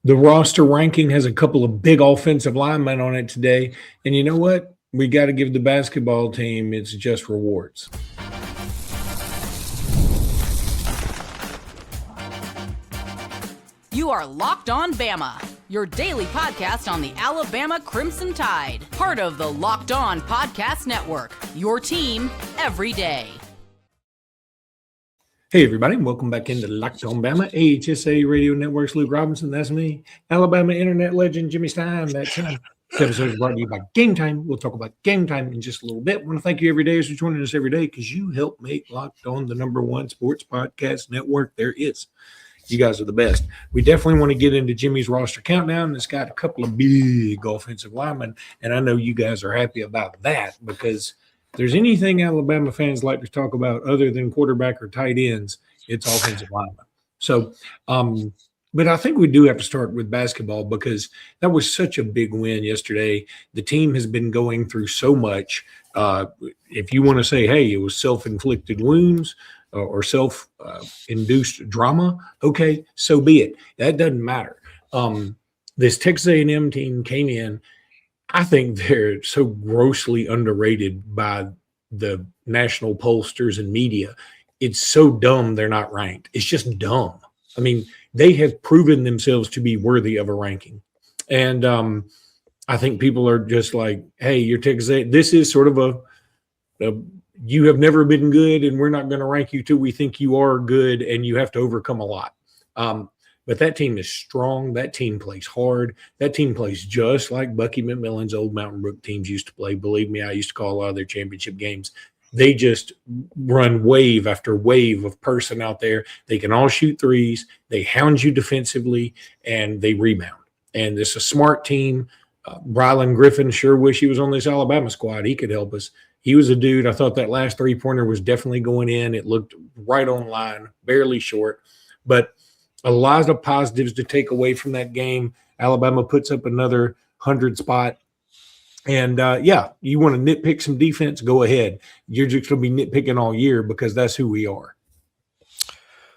The roster ranking has a couple of big offensive linemen on it today. And you know what? We got to give the basketball team its just rewards. You are Locked On Bama, your daily podcast on the Alabama Crimson Tide. Part of the Locked On Podcast Network, your team every day. Hey, everybody. Welcome back into Locked On Bama, AHSA Radio Network's Luke Robinson. That's me. Alabama internet legend Jimmy Stein. That's him. This episode is brought to you by Game Time. We'll talk about Game Time in just a little bit. I want to thank you every day for joining us every day because you help make Locked On the #1 sports podcast network there is. You guys are the best. We definitely want to get into Jimmy's roster countdown. It's got a couple of big offensive linemen, and I know you guys are happy about that because if there's anything Alabama fans like to talk about other than quarterback or tight ends, it's offensive linemen. So, but I think we do have to start with basketball because that was such a big win yesterday. The team has been going through so much. If you want to say, hey, it was self-inflicted wounds, or self-induced drama, okay, so be it. That doesn't matter. This Texas A&M team came in. I think they're so grossly underrated by the national pollsters and media. It's so dumb they're not ranked. It's just dumb. I mean, they have proven themselves to be worthy of a ranking. And I think people are just like, hey, you're Texas A&M. This is sort of a you have never been good, and we're not going to rank you till we think you are good, and you have to overcome a lot. But that team is strong. That team plays hard. That team plays just like Bucky McMillan's old Mountain Brook teams used to play. Believe me, I used to call a lot of their championship games. They just run wave after wave of person out there. They can all shoot threes. They hound you defensively, and they rebound. And it's a smart team. Rylan Griffin sure wish he was on this Alabama squad. He could help us. He was a dude. I thought that last three-pointer was definitely going in. It looked right on line, barely short. But a lot of positives to take away from that game. Alabama puts up another 100 spot. And, you want to nitpick some defense, go ahead. You're just going to be nitpicking all year because that's who we are.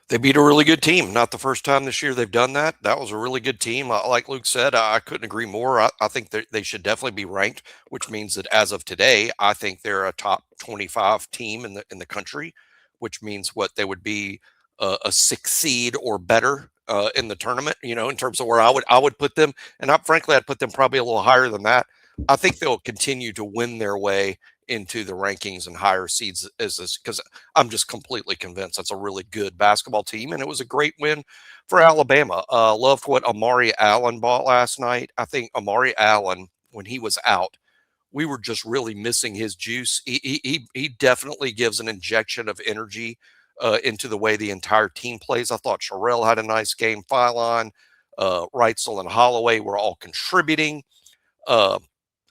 They beat a really good team. Not the first time this year they've done that. That was a really good team. Like Luke said, I couldn't agree more. I think they should definitely be ranked, which means that as of today, I think they're a top 25 team in the country, which means what they would be a 6 seed or better in the tournament, in terms of where I would put them. And frankly, I'd put them probably a little higher than that. I think they'll continue to win their way into the rankings and higher seeds because I'm just completely convinced that's a really good basketball team. And it was a great win for Alabama. Loved what Amari Allen bought last night. I think Amari Allen, when he was out, we were just really missing his juice. He definitely gives an injection of energy into the way the entire team plays. I thought Sherrell had a nice game. Phylon, Wrightsell, and Holloway were all contributing.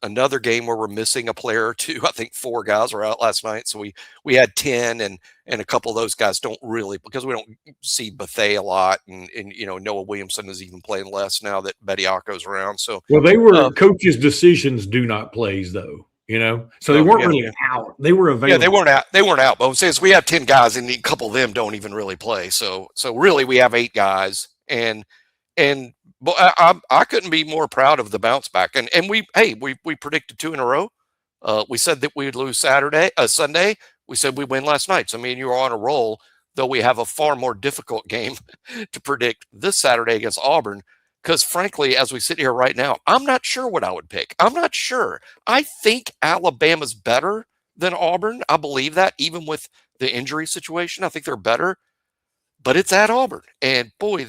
Another game where we're missing a player or two. I think 4 guys were out last night. So we had 10 and a couple of those guys don't really, because we don't see Bethea a lot. And Noah Williamson is even playing less now that Bediako's around. So, well, they were coaches' decisions do not plays though, so they weren't really out. They were available. Yeah, they weren't out. But I'm saying we have 10 guys and a couple of them don't even really play. So really we have 8 guys but I couldn't be more proud of the bounce back. And we predicted 2 in a row. We said that we'd lose Sunday. We said we'd win last night. So I mean, you were on a roll, though we have a far more difficult game to predict this Saturday against Auburn. Because frankly, as we sit here right now, I'm not sure what I would pick. I'm not sure. I think Alabama's better than Auburn. I believe that, even with the injury situation. I think they're better. But it's at Auburn. And boy,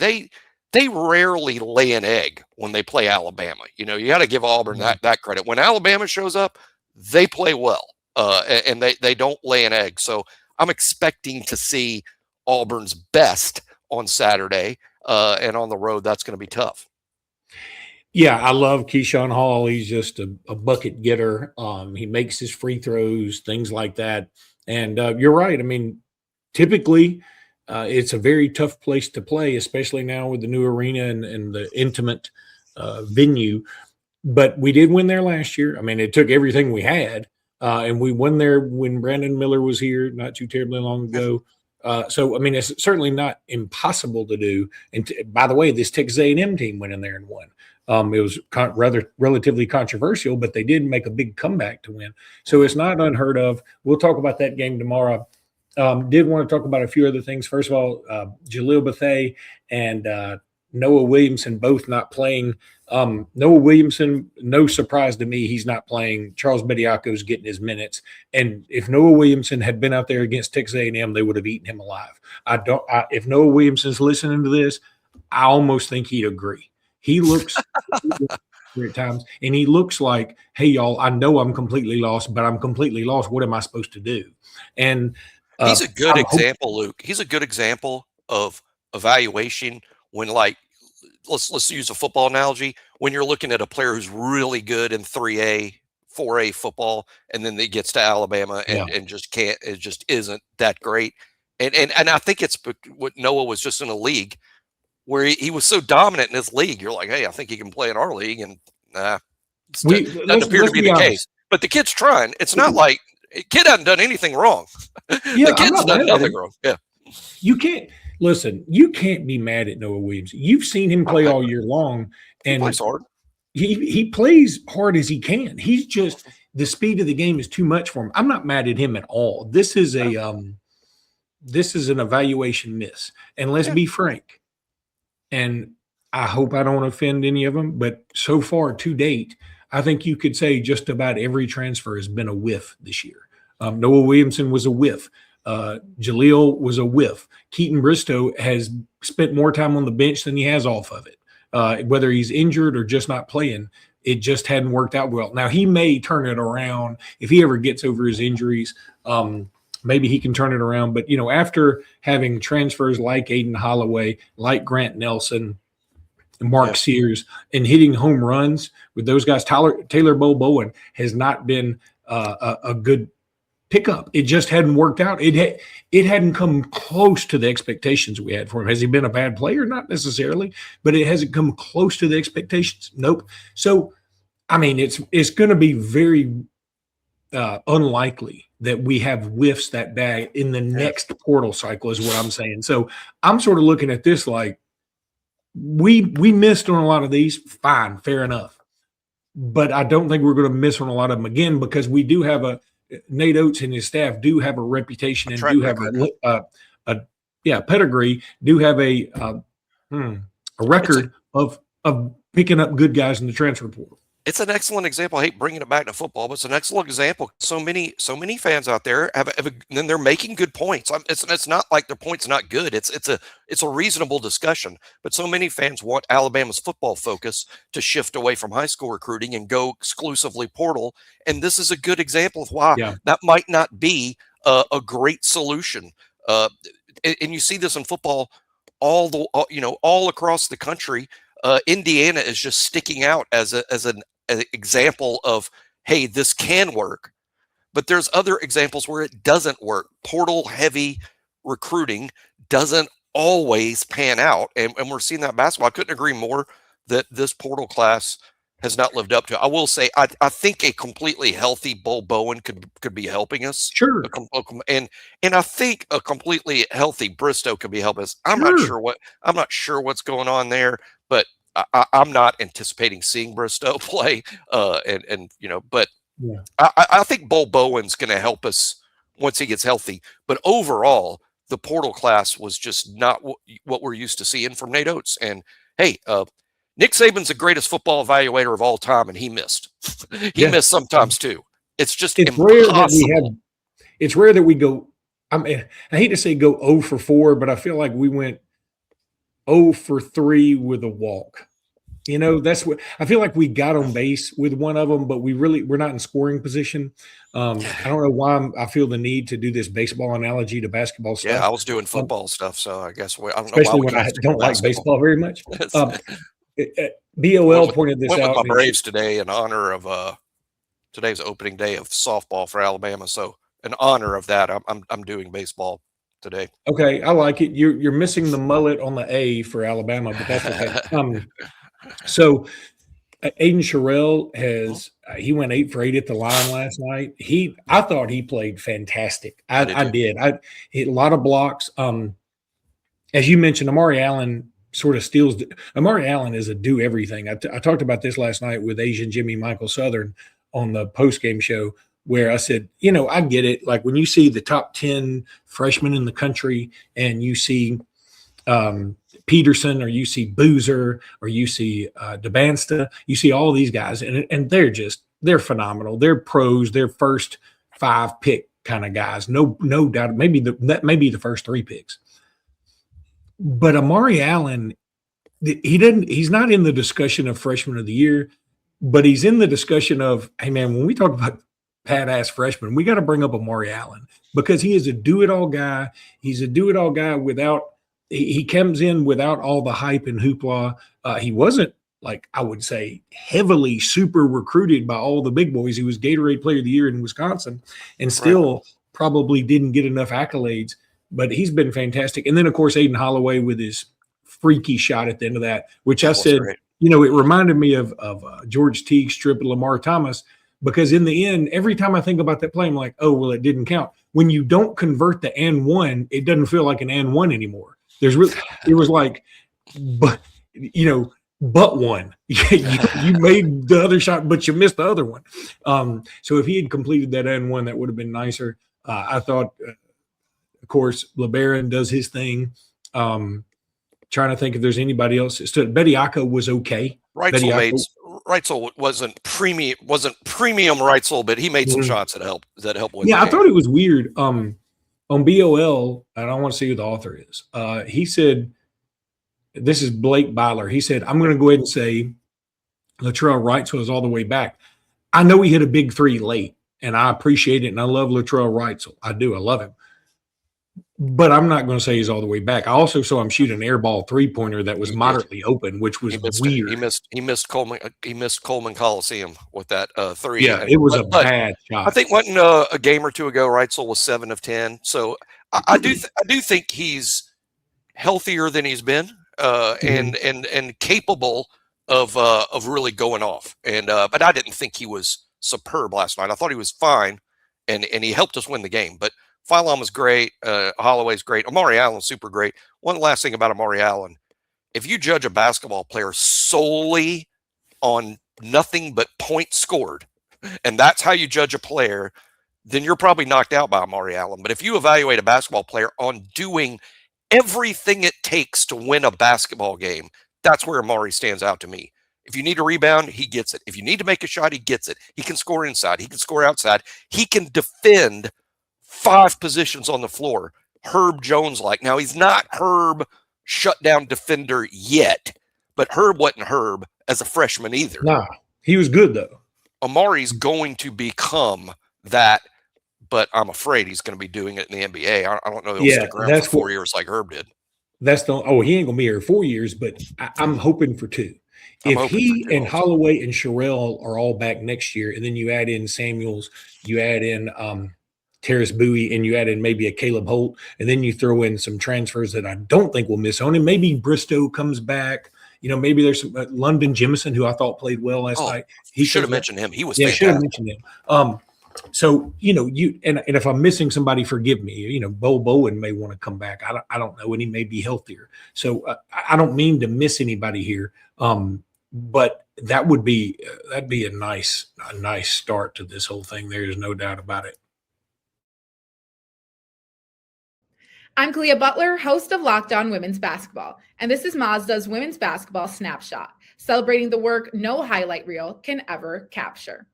they rarely lay an egg when they play Alabama. You got to give Auburn that credit. When Alabama shows up, they play well, and they don't lay an egg. So I'm expecting to see Auburn's best on Saturday, and on the road, that's going to be tough. Yeah, I love Keyshawn Hall. He's just a bucket getter. He makes his free throws, things like that. And you're right. I mean, typically – it's a very tough place to play, especially now with the new arena and the intimate venue. But we did win there last year. I mean, it took everything we had, and we won there when Brandon Miller was here not too terribly long ago. So, I mean, it's certainly not impossible to do. And by the way, this Texas A&M team went in there and won. It was relatively controversial, but they did make a big comeback to win. So it's not unheard of. We'll talk about that game tomorrow. Did want to talk about a few other things. First of all, Jaleel Bethea and Noah Williamson both not playing. Noah Williamson, no surprise to me, he's not playing. Charles Bediako's getting his minutes. And if Noah Williamson had been out there against Texas A&M, they would have eaten him alive. If Noah Williamson's listening to this, I almost think he'd agree. He looks at times, and he looks like, hey, y'all, I know I'm completely lost, but I'm completely lost. What am I supposed to do? And he's a good example, Luke. He's a good example of evaluation when, like, let's use a football analogy. When you're looking at a player who's really good in 3A, 4A football, and then he gets to Alabama and just can't, it just isn't that great. And I think it's what Noah was just in a league where he was so dominant in this league. You're like, hey, I think he can play in our league, and it doesn't appear to be the case. But the kid's trying. It's not like kid hasn't done anything wrong. The kid's done nothing wrong. Yeah, you can't. Listen, you can't be mad at Noah Williams. You've seen him play all year long, and he plays hard. He plays hard as he can. He's just the speed of the game is too much for him. I'm not mad at him at all. This is an evaluation miss, and let's be frank. And I hope I don't offend any of them, but so far to date, I think you could say just about every transfer has been a whiff this year. Noah Williamson was a whiff. Jaleel was a whiff. Keaton Bristow has spent more time on the bench than he has off of it. Whether he's injured or just not playing, it just hadn't worked out well. Now, he may turn it around if he ever gets over his injuries. Maybe he can turn it around. But, after having transfers like Aiden Holloway, like Grant Nelson, Mark Sears, and hitting home runs with those guys, Taylor Bowen has not been a good pickup. It just hadn't worked out. It hadn't come close to the expectations we had for him. Has he been a bad player? Not necessarily, but it hasn't come close to the expectations. Nope. So, I mean, it's going to be very unlikely that we have whiffs that bad in the next portal cycle is what I'm saying. So I'm sort of looking at this like we missed on a lot of these. Fine, fair enough. But I don't think we're going to miss on a lot of them again because we do have Nate Oats and his staff do have a reputation and do have a pedigree, do have a record of picking up good guys in the transfer portal. It's an excellent example. I hate bringing it back to football, but it's an excellent example. So many fans out there and they're making good points. It's not like their point's not good. It's a reasonable discussion. But so many fans want Alabama's football focus to shift away from high school recruiting and go exclusively portal. And this is a good example of why that might not be a great solution. And you see this in football all across the country. Indiana is just sticking out as an example of, hey, this can work. But there's other examples where it doesn't work. Portal heavy recruiting doesn't always pan out. And we're seeing that basketball. I couldn't agree more that this portal class has not lived up to it. I will say, I think a completely healthy Bull Bowen could be helping us. Sure. And I think a completely healthy Bristow could be helping us. I'm not sure what's going on there, but I'm not anticipating seeing Bristow play. But I think Bull Bowen's going to help us once he gets healthy. But overall, the portal class was just not what we're used to seeing from Nate Oats. And hey, Nick Saban's the greatest football evaluator of all time, and he missed. He missed sometimes too. It's just impossible. It's rare that we go. I hate to say go 0 for 4, but I feel like we went 0 for 3 with a walk. That's what I feel like we got on base with one of them, but we're not in scoring position. I don't know why I feel the need to do this baseball analogy to basketball stuff. Yeah, I was doing football stuff, so I guess I don't know why when I don't like baseball very much. BOL pointed this out. With my Braves today in honor of today's opening day of softball for Alabama. So in honor of that, I'm doing baseball today. Okay, I like it. You're missing the mullet on the A for Alabama, but that's okay. So Aiden Sherrell he went 8 for 8 at the line last night. I thought he played fantastic. I did. I hit a lot of blocks. As you mentioned, Amari Allen sort of steals. Amari Allen is a do everything. I talked about this last night with Asian Jimmy Michael Southern on the post-game show, where I said, I get it. Like when you see the top 10 freshmen in the country and you see Peterson, or you see Boozer, or you see DeBansta, you see all these guys, and they're phenomenal. They're pros. They're first 5 pick kind of guys. No doubt. That may be the first 3 picks. But Amari Allen, he's not in the discussion of freshman of the year, but he's in the discussion of, hey man, when we talk about badass freshman, we got to bring up Amari Allen, because he is a do-it-all guy. He's a do-it-all guy he comes in without all the hype and hoopla. He wasn't, like, I would say, heavily super recruited by all the big boys. He was Gatorade Player of the Year in Wisconsin, and still probably didn't get enough accolades. But he's been fantastic. And then, of course, Aiden Holloway with his freaky shot at the end of that, which I said, great. It reminded me of George Teague's strip at Lamar Thomas, because in the end, every time I think about that play, I'm like, oh, well, it didn't count. When you don't convert the and one, it doesn't feel like an and one anymore. It was like, but one. you made the other shot, but you missed the other one. So if he had completed that and one, that would have been nicer. I thought, of course, LeBaron does his thing. Trying to think if there's anybody else. Bediako was okay. Wrightsell wasn't premium Wrightsell, but he made some shots that helped win. Yeah, I thought it was weird. On BOL, I don't want to see who the author is. He said, this is Blake Byler. He said, I'm going to go ahead and say Latrell Wrightsell is all the way back. I know he hit a big 3 late, and I appreciate it, and I love Latrell Wrightsell. I do. I love him. But I'm not going to say he's all the way back. I also saw him shoot an air ball 3-pointer that was moderately open, which was weird. He missed Coleman Coliseum with that 3. Yeah, it was a bad shot. I think a game or two ago, Wrightsell was 7 of 10. So I do think he's healthier than he's been, and capable of really going off. And but I didn't think he was superb last night. I thought he was fine, and he helped us win the game. But Phylon was great. Holloway's great. Amari Allen's super great. One last thing about Amari Allen. If you judge a basketball player solely on nothing but points scored, and that's how you judge a player, then you're probably knocked out by Amari Allen. But if you evaluate a basketball player on doing everything it takes to win a basketball game, that's where Amari stands out to me. If you need a rebound, he gets it. If you need to make a shot, he gets it. He can score inside. He can score outside. He can defend 5 positions on the floor, Herb Jones-like. Now, he's not Herb shutdown defender yet, but Herb wasn't Herb as a freshman either. Nah, he was good, though. Amari's going to become that, but I'm afraid he's going to be doing it in the NBA. I don't know that he'll stick around for 4 years like Herb did. He ain't going to be here 4 years, but I'm hoping for 2. If he and Holloway and Sherrell are all back next year, and then you add in Samuels, you add in Terrace Bowie, and you add in maybe a Caleb Holt, and then you throw in some transfers that I don't think will miss on him. Maybe Bristow comes back. Maybe there's some London Jemison, who I thought played well last night. He should have mentioned him. He was fantastic. Should have mentioned him. So you and if I'm missing somebody, forgive me. Bo Bowen may want to come back. I don't know, and he may be healthier. So I don't mean to miss anybody here. But that'd be a nice start to this whole thing. There is no doubt about it. I'm Kalia Butler, host of Locked On Women's Basketball, and this is Mazda's Women's Basketball Snapshot, celebrating the work no highlight reel can ever capture.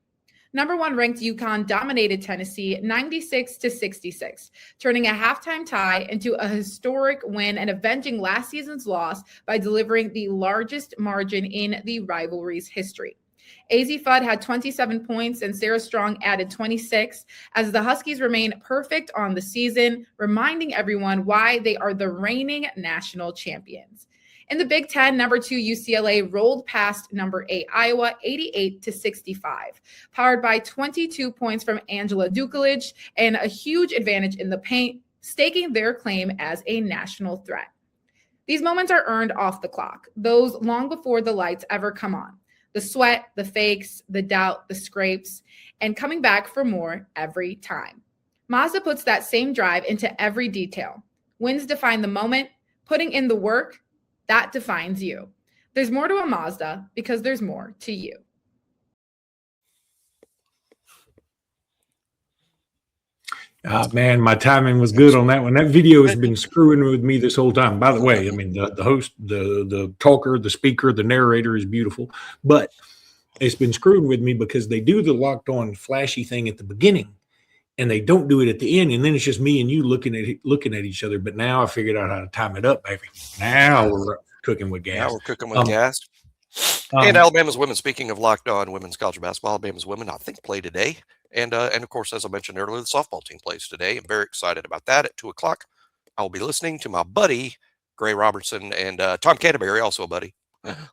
Number 1 ranked UConn dominated Tennessee 96-66, turning a halftime tie into a historic win and avenging last season's loss by delivering the largest margin in the rivalry's history. AZ Fudd had 27 points and Sarah Strong added 26 as the Huskies remain perfect on the season, reminding everyone why they are the reigning national champions. In the Big Ten, number 2 UCLA rolled past number 8 Iowa 88-65, powered by 22 points from Angela Dukeledge and a huge advantage in the paint, staking their claim as a national threat. These moments are earned off the clock, those long before the lights ever come on. The sweat, the fakes, the doubt, the scrapes, and coming back for more every time. Mazda puts that same drive into every detail. Wins define the moment. Putting in the work, that defines you. There's more to a Mazda because there's more to you. Man, my timing was good on that one. That video has been screwing with me this whole time. By the way, I mean, the host, the talker, the speaker, the narrator is beautiful, but it's been screwing with me because they do the locked on flashy thing at the beginning and they don't do it at the end. And then it's just me and you looking at each other. But now I figured out how to time it up, baby. Now we're cooking with gas. Now we're cooking with gas. And Alabama's women, speaking of locked on women's college basketball, Alabama's women, I think, play today. And of course, as I mentioned earlier, the softball team plays today. I'm very excited about that at 2:00. I'll be listening to my buddy, Gray Robertson, and Tom Canterbury, also a buddy.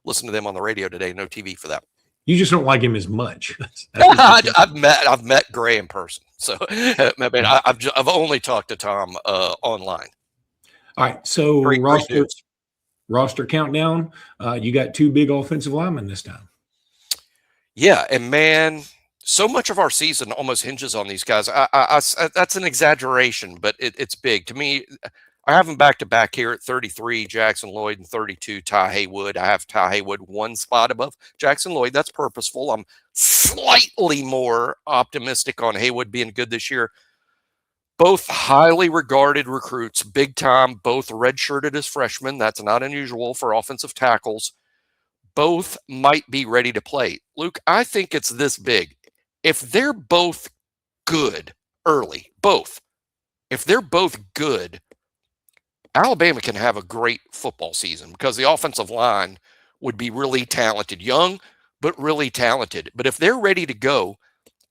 Listen to them on the radio today. No TV for that. You just don't like him as much. I've met Gray in person. So I've only talked to Tom online. All right. So roster countdown. You got 2 big offensive linemen this time. Yeah. And man, so much of our season almost hinges on these guys. That's an exaggeration, but it's big. To me, I have them back-to-back here at 33, Jackson Lloyd, and 32, Ty Haywood. I have Ty Haywood 1 spot above Jackson Lloyd. That's purposeful. I'm slightly more optimistic on Haywood being good this year. Both highly regarded recruits, big time, both redshirted as freshmen. That's not unusual for offensive tackles. Both might be ready to play. Luke, I think it's this big. If they're both good early, if they're both good, Alabama can have a great football season because the offensive line would be really talented, young, but really talented. But if they're ready to go,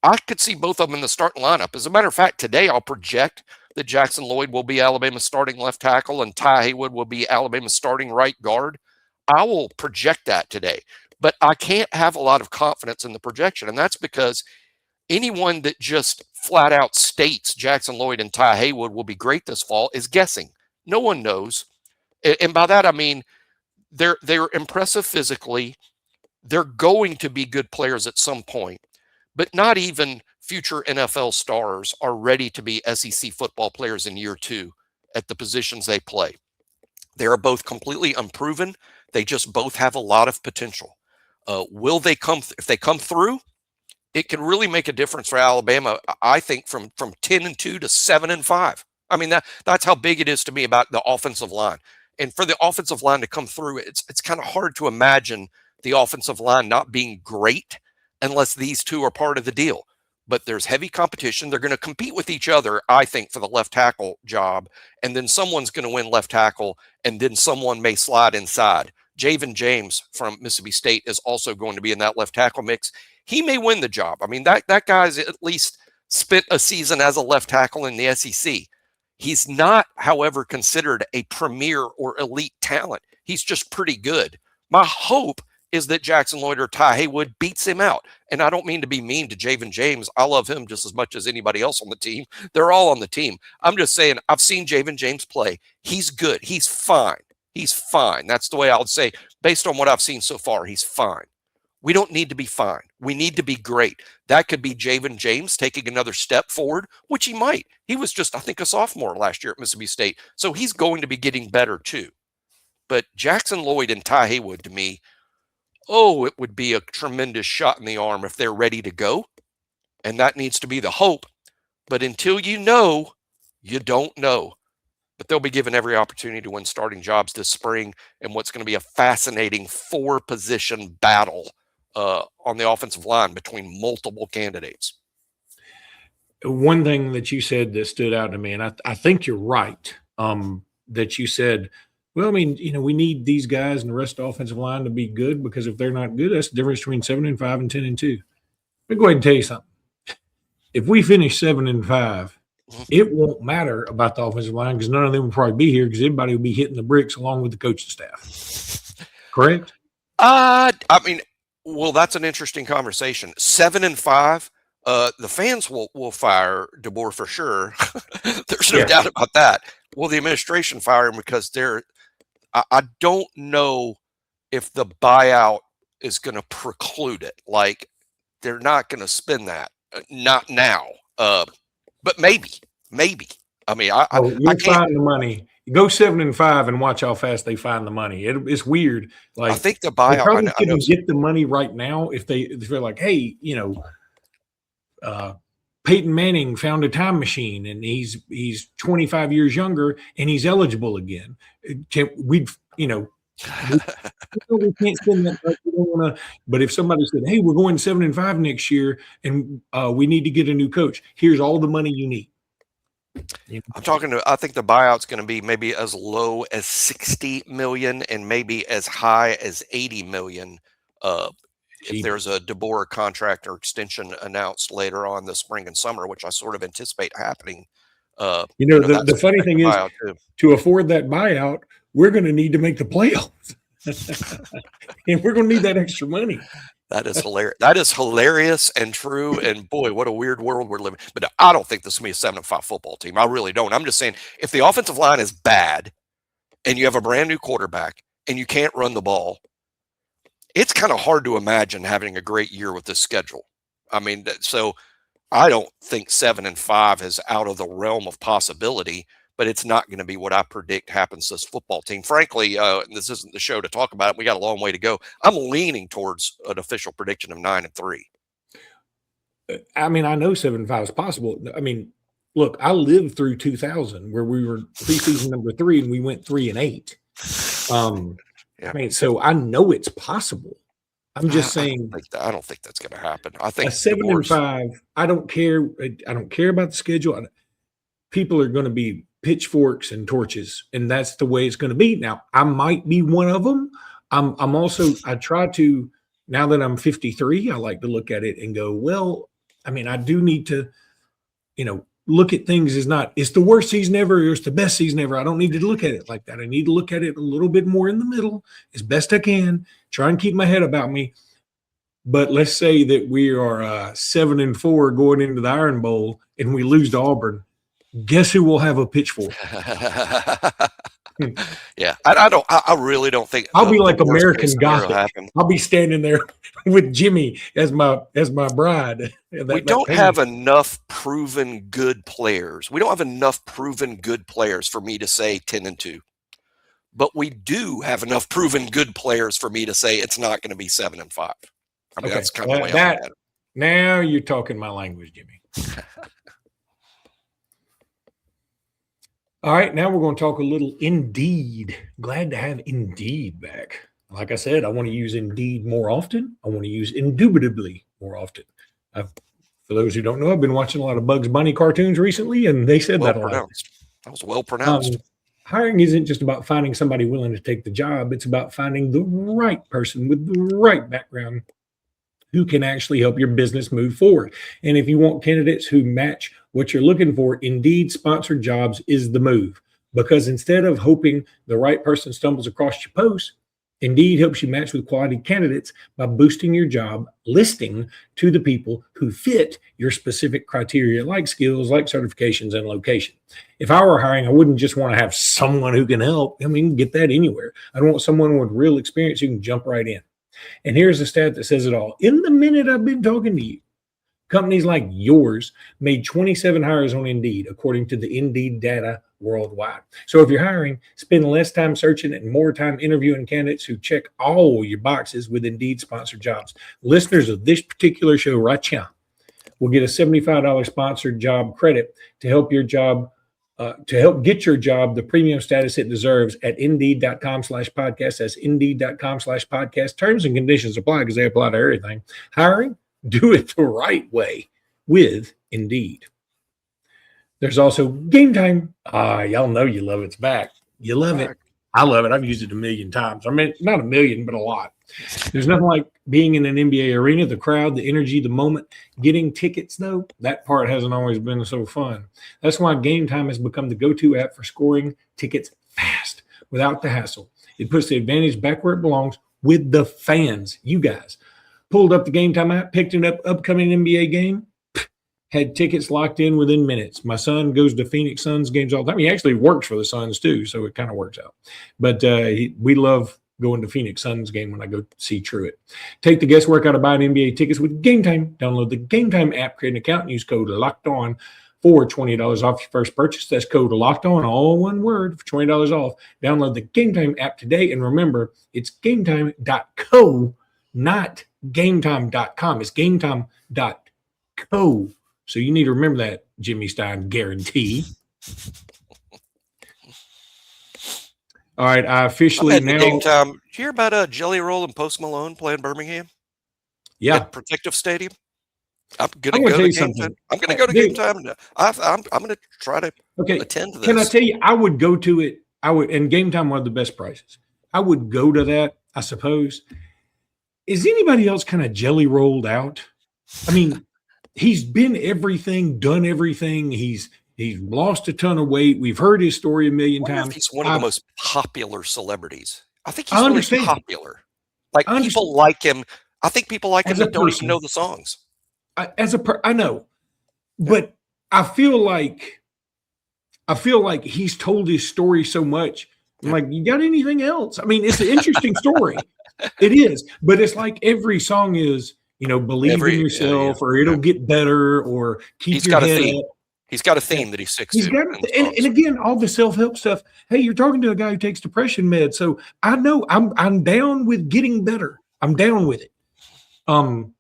I could see both of them in the starting lineup. As a matter of fact, today I'll project that Jackson Lloyd will be Alabama's starting left tackle and Ty Haywood will be Alabama's starting right guard. I will project that today, but I can't have a lot of confidence in the projection. And that's because anyone that just flat out states Jackson Lloyd and Ty Haywood will be great this fall is guessing. No one knows. And by that, I mean, they're impressive physically. They're going to be good players at some point, but not even future NFL stars are ready to be SEC football players in year 2 at the positions they play. They are both completely unproven. They just both have a lot of potential. Will they come? If they come through, it can really make a difference for Alabama. I think from 10-2 to 7-5. I mean, that's how big it is to me about the offensive line. And for the offensive line to come through, it's kind of hard to imagine the offensive line not being great unless these two are part of the deal. But there's heavy competition. They're going to compete with each other, I think, for the left tackle job. And then someone's going to win left tackle, and then someone may slide inside. Javen James from Mississippi State is also going to be in that left tackle mix. He may win the job. I mean, that guy's at least spent a season as a left tackle in the SEC. He's not, however, considered a premier or elite talent. He's just pretty good. My hope is that Jackson Lloyd or Ty Haywood beats him out. And I don't mean to be mean to Javen James. I love him just as much as anybody else on the team. They're all on the team. I'm just saying, I've seen Javen James play. He's good. He's fine. He's fine. That's the way I would say, based on what I've seen so far, he's fine. We don't need to be fine. We need to be great. That could be Javen James taking another step forward, which he might. He was just, I think, a sophomore last year at Mississippi State. So he's going to be getting better too. But Jackson Lloyd and Ty Haywood, to me, it would be a tremendous shot in the arm if they're ready to go. And that needs to be the hope. But until you know, you don't know. But they'll be given every opportunity to win starting jobs this spring in what's going to be a fascinating 4-position battle on the offensive line between multiple candidates. One thing that you said that stood out to me, and I think you're right, that you said, well, I mean, we need these guys and the rest of the offensive line to be good because if they're not good, that's the difference between 7-5 and 10-2. Let me go ahead and tell you something. If we finish 7-5, it won't matter about the offensive line because none of them will probably be here because everybody will be hitting the bricks along with the coaching staff. Correct? I mean, well, that's an interesting conversation. 7-5, the fans will fire DeBoer for sure. There's no doubt about that. Will the administration fire him because I don't know if the buyout is going to preclude it. Like, they're not going to spend that. Not now. But maybe. I mean, I you'll can't find the money. Go 7-5 and watch how fast they find the money. It's weird. Like, I think the they buyout. probably I know couldn't get the money right now if they're like, hey, Peyton Manning found a time machine and he's 25 years younger and he's eligible again. We can't spend that much. We don't want to. But if somebody said, hey, we're going 7-5 next year and we need to get a new coach, here's all the money you need. I think the buyout's going to be maybe as low as 60 million and maybe as high as 80 million. If there's a DeBoer contract or extension announced later on this spring and summer, which I sort of anticipate happening. The funny thing is, to afford that buyout, we're going to need to make the playoffs. And we're going to need that extra money. That is hilarious. That is hilarious and true. And boy, what a weird world we're living. But I don't think this will be a 7-5 football team. I really don't. I'm just saying, if the offensive line is bad and you have a brand new quarterback and you can't run the ball, it's kind of hard to imagine having a great year with this schedule. I mean, so I don't think 7-5 is out of the realm of possibility, but it's not going to be what I predict happens to this football team. Frankly, this isn't the show to talk about it. We got a long way to go. I'm leaning towards an official prediction of 9-3. I mean, I know 7-5 is possible. I mean, look, I lived through 2000 where we were preseason number 3 and we went 3-8. Yeah. I mean, so I know it's possible. I'm just saying. I don't think that's going to happen. I think a 7-5. I don't care. I don't care about the schedule. People are going to be pitchforks and torches, and that's the way it's going to be. Now, I might be one of them. I'm also. I try to, now that I'm 53, I like to look at it and go, well, I mean, I do need to, look at things as not, it's the worst season ever or it's the best season ever. I don't need to look at it like that. I need to look at it a little bit more in the middle as best I can, try and keep my head about me. But let's say that we are 7-4 going into the Iron Bowl and we lose to Auburn. Guess who will have a pitchfork? Yeah, I really don't think I'll be like American Gothic. I'll be standing there with Jimmy as my bride. We don't have enough proven good players. We don't have enough proven good players for me to say 10-2. But we do have enough proven good players for me to say it's not going to be 7-5. I mean, that's kind of the way I look at it. Now you're talking my language, Jimmy. All right, now we're going to talk a little Indeed. Glad to have Indeed back. Like I said, I want to use Indeed more often. I want to use Indubitably more often. For those who don't know, I've been watching a lot of Bugs Bunny cartoons recently, and they said that a lot. That was well pronounced. Hiring isn't just about finding somebody willing to take the job. It's about finding the right person with the right background who can actually help your business move forward. And if you want candidates who match what you're looking for, Indeed sponsored jobs is the move. Because instead of hoping the right person stumbles across your post, Indeed helps you match with quality candidates by boosting your job listing to the people who fit your specific criteria, like skills, like certifications, and location. If I were hiring, I wouldn't just want to have someone who can help. I mean, get that anywhere. I want someone with real experience who can jump right in. And here's a stat that says it all. In the minute I've been talking to you, companies like yours made 27 hires on Indeed, according to the Indeed data worldwide. So if you're hiring, spend less time searching and more time interviewing candidates who check all your boxes with Indeed sponsored jobs. Listeners of this particular show right here will get a $75 sponsored job credit to help your job to help get your job the premium status it deserves at Indeed.com/podcast. That's Indeed.com/podcast. Terms and conditions apply because they apply to everything. Hiring, do it the right way with Indeed. There's also Game Time. Y'all know you love it. It's back. You love it. I love it. I've used it a million times. I mean, not a million, but a lot. There's nothing like being in an NBA arena, the crowd, the energy, the moment. Getting tickets, though, that part hasn't always been so fun. That's why Game Time has become the go-to app for scoring tickets fast without the hassle. It puts the advantage back where it belongs with the fans, you guys. Pulled up the Game Time app, picked an upcoming NBA game, had tickets locked in within minutes. My son goes to Phoenix Suns games all the time. He actually works for the Suns too, so it kind of works out. But we love going to Phoenix Suns game when I go see Truett. Take the guesswork out of buying NBA tickets with Game Time. Download the Game Time app, create an account, and use code LOCKEDON for $20 off your first purchase. That's code LOCKEDON, all one word, for $20 off. Download the Game Time app today, and remember, it's gametime.co, not gametime.com. It's gametime.co. So you need to remember that, Jimmy Stein guarantee. All right, I officially now. Game Time. Did you hear about Jelly Roll and Post Malone playing Birmingham? Yeah, at Protective Stadium. I'm gonna go to Game Time. I'm gonna go to Game Time. I'm gonna try to attend to this. Can I tell you? I would go to it. I would, and Game Time, one of the best prices. I would go to that. I suppose. Is anybody else kind of jelly rolled out? I mean, he's been everything, done everything. He's lost a ton of weight. We've heard his story a million times. He's one of the most popular celebrities. I think he's really popular. Like people like him. I think people like him that don't even know the songs. I know, but I feel like he's told his story so much. I'm like, you got anything else? I mean, it's an interesting story. It is, but it's like every song is, believe in yourself, or it'll get better, or keep your head up. He's got a theme that he sticks to. And again, all the self-help stuff. Hey, you're talking to a guy who takes depression meds, so I know I'm down with getting better. I'm down with it. I'm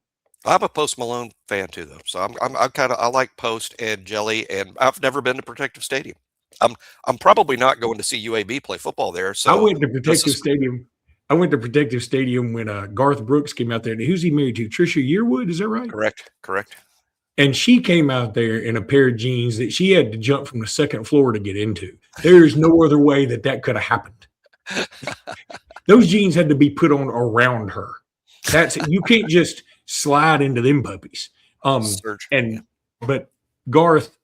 a Post Malone fan too, though. So I like Post and Jelly, and I've never been to Protective Stadium. I'm probably not going to see UAB play football there. So I went to Protective Stadium. I went to Protective Stadium when Garth Brooks came out there. And who's he married to? Trisha Yearwood, is that right? Correct. And she came out there in a pair of jeans that she had to jump from the second floor to get into. There's no other way that could have happened. Those jeans had to be put on around her. You can't just slide into them puppies. But Garth,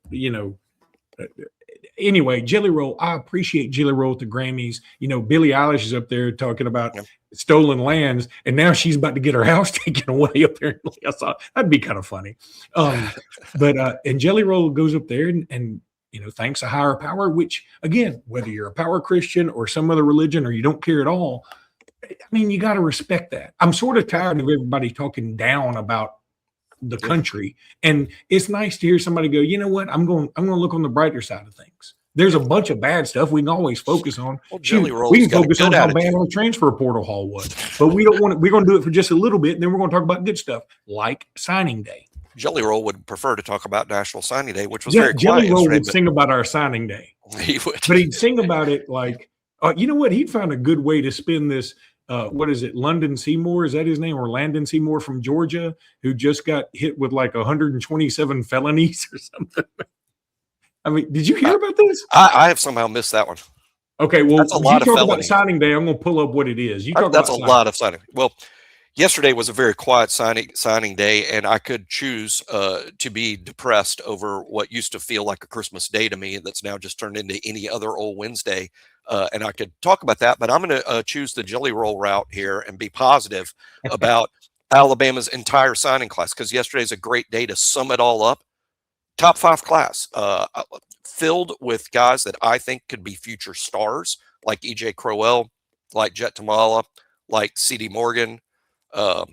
anyway, Jelly Roll, I appreciate Jelly Roll at the Grammys. Billie Eilish is up there talking about stolen lands, and now she's about to get her house taken away up there. That'd be kind of funny. And Jelly Roll goes up there and thanks a higher power, which, again, whether you're a power Christian or some other religion or you don't care at all, I mean, you got to respect that. I'm sort of tired of everybody talking down about the country, and it's nice to hear somebody go, you know what, I'm going to look on the brighter side of things. There's a bunch of bad stuff we can always focus on. Well, we can focus on how bad the transfer portal haul was, but we don't want to. We're going to do it for just a little bit, and then we're going to talk about good stuff like signing day. Jelly Roll would prefer to talk about National Signing Day, which was very quiet. Jelly Roll would sing about our signing day. He would, but he'd sing about it like, you know what? He'd find a good way to spin this. What is it? London Seymour, is that his name? Or Landon Seymour from Georgia, who just got hit with like 127 felonies or something. I mean, did you hear about this? I have somehow missed that one. Okay, well, that's a lot of talk felony. About signing day. I'm going to pull up what it is. That's a lot of signing. Well, yesterday was a very quiet signing day, and I could choose to be depressed over what used to feel like a Christmas day to me that's now just turned into any other old Wednesday. And I could talk about that, but I'm going to choose the Jelly Roll route here and be positive about Alabama's entire signing class, because yesterday's a great day to sum it all up. Top 5 class, filled with guys that I think could be future stars, like E.J. Crowell, like Jet Tamala, like C.D. Morgan. A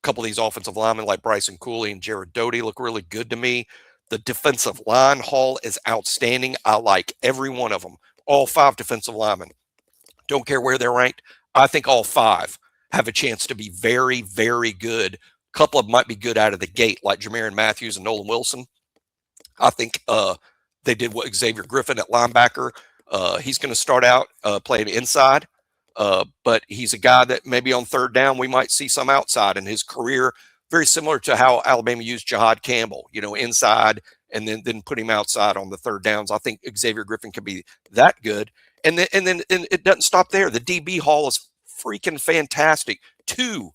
couple of these offensive linemen like Bryson Cooley and Jared Doty look really good to me. The defensive line haul is outstanding. I like every one of them. All 5 defensive linemen. Don't care where they're ranked. I think all 5 have a chance to be very, very good. A couple of them might be good out of the gate, like Jamarian Matthews and Nolan Wilson. I think they did what Xavier Griffin at linebacker. He's going to start out playing inside, but he's a guy that maybe on third down we might see some outside in his career. Very similar to how Alabama used Jahad Campbell, inside and then put him outside on the third downs. I think Xavier Griffin could be that good. And then it doesn't stop there. The DB haul is freaking fantastic. 2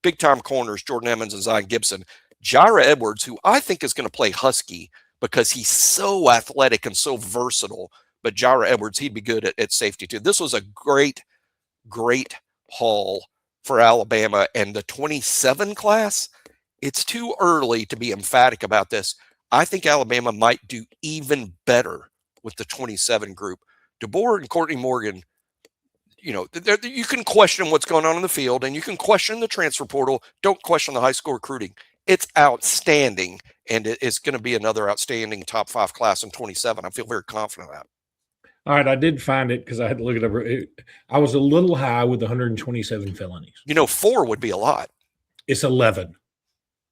big-time corners, Jordan Emmons and Zion Gibson. Jaira Edwards, who I think is going to play Husky because he's so athletic and so versatile. But Jaira Edwards, he'd be good at safety too. This was a great, great haul for Alabama. And the 27 class, it's too early to be emphatic about this. I think Alabama might do even better with the 27 group. DeBoer and Courtney Morgan, you can question what's going on in the field, and you can question the transfer portal. Don't question the high school recruiting. It's outstanding, and it's going to be another outstanding top 5 class in 27. I feel very confident of that. All right, I did find it because I had to look it up. I was a little high with 127 felonies. 4 would be a lot. It's 11.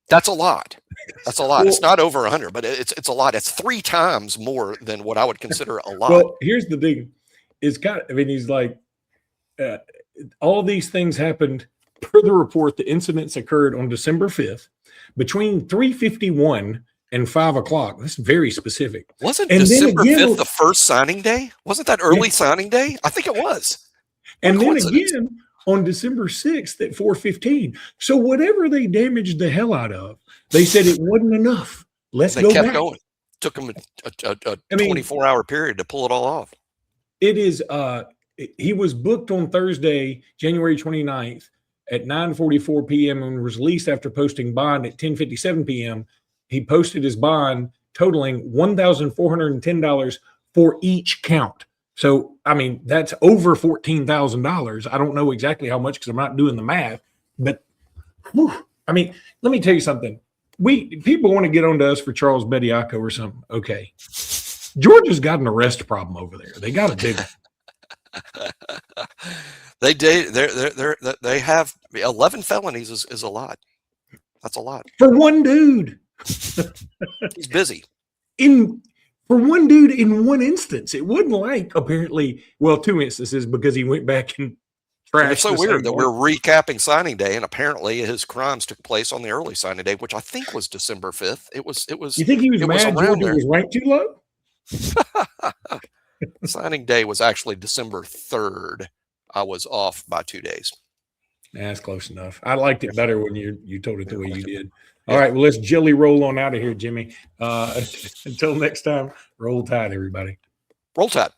That's a lot. That's a lot. Well, it's not over 100, but it's a lot. It's 3 times more than what I would consider a lot. Well, here's the thing. He's like, all these things happened per the report. The incidents occurred on December 5th between 3:51 and 5 o'clock. That's very specific. Wasn't and December again, 5th the first signing day? Wasn't that early signing day? I think it was. And then again on December 6th at 4:15. So whatever they damaged the hell out of, they said it wasn't enough. They go kept back. going. Took them a 24-hour period to pull it all off. It is he was booked on Thursday, January 29th at 9:44 p.m. and was released after posting bond at 10:57 p.m. He posted his bond totaling $1,410 for each count. So, that's over $14,000. I don't know exactly how much because I'm not doing the math, but let me tell you something. People want to get on to us for Charles Bediaco or something. Okay. Georgia's got an arrest problem over there. They got a big They have 11 felonies is a lot. That's a lot for one dude. He's busy. For one dude in one instance. It wasn't like apparently, 2 instances because he went back and trashed. It's so weird that we're recapping signing day, and apparently his crimes took place on the early signing day, which I think was December 5th. It was. You think he was mad Georgia was ranked too low? Signing day was actually December 3rd. I was off by 2 days. That's close enough. I liked it better when you told it the way you did. All right, well, let's jelly roll on out of here, Jimmy. Until next time, roll tide, everybody. Roll tide.